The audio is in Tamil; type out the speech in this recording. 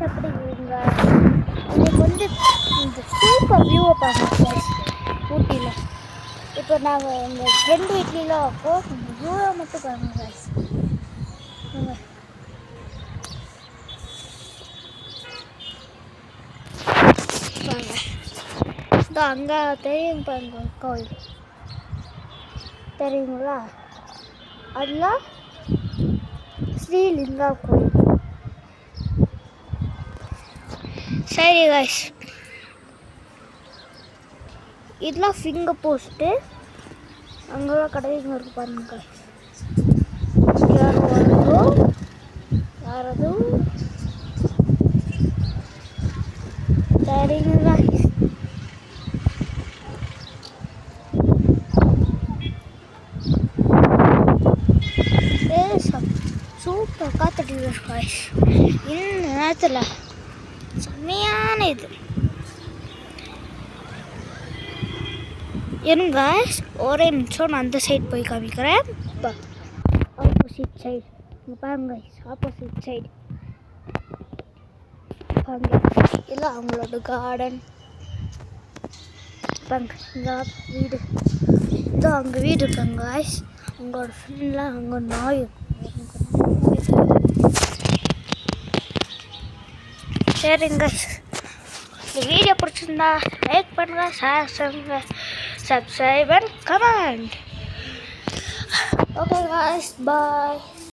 அப்படிங்க இன்னைக்கு வந்து இந்த சூப்பர் வியூவை பார்க்கணும் ஊட்டியில். இப்போ நாங்கள் எங்கள் ஃப்ரெண்டு வீட்லாம் அப்போ இந்த வியூவை மட்டும் பாருங்க guys. பாருங்க இதோ அங்கே தெரியும் பாருங்க கோயில் தெரியுங்களா? அதெல்லாம் ஸ்ரீலிங்கா கோயில். சரி கைஸ், இதெல்லாம் ஃபிங்கர் போஸ்ட்டு. அங்கெல்லாம் கடைங்க இருக்கு பாருங்க கைஸ். யாரது சரிங்க கைஸ். சூப்பர் காத்துட்டு கைஸ். இந்த நேரத்தில் செம்மையான இது இருங்க ஒரே நிமிஷம், நான் அந்த சைடு போய் காமிக்கிறேன். ஆப்போசிட் சைடு பாருங்க, ஆப்போசிட் சைடு பாருங்க. இல்லை அவங்களோட கார்டன் பாருங்க. இங்கே வீடு, இதோ அங்கே வீடு இருக்காங்க காய்ஸ். அவங்களோட ஃப்ரெண்ட்லாம் அங்கே நாய். சரிங்க, இந்த வீடியோ பிடிச்சிருந்தா லைக் பண்ணுங்க, ஷேர் பண்ணுங்க, subscribe and comment. Okay guys, bye.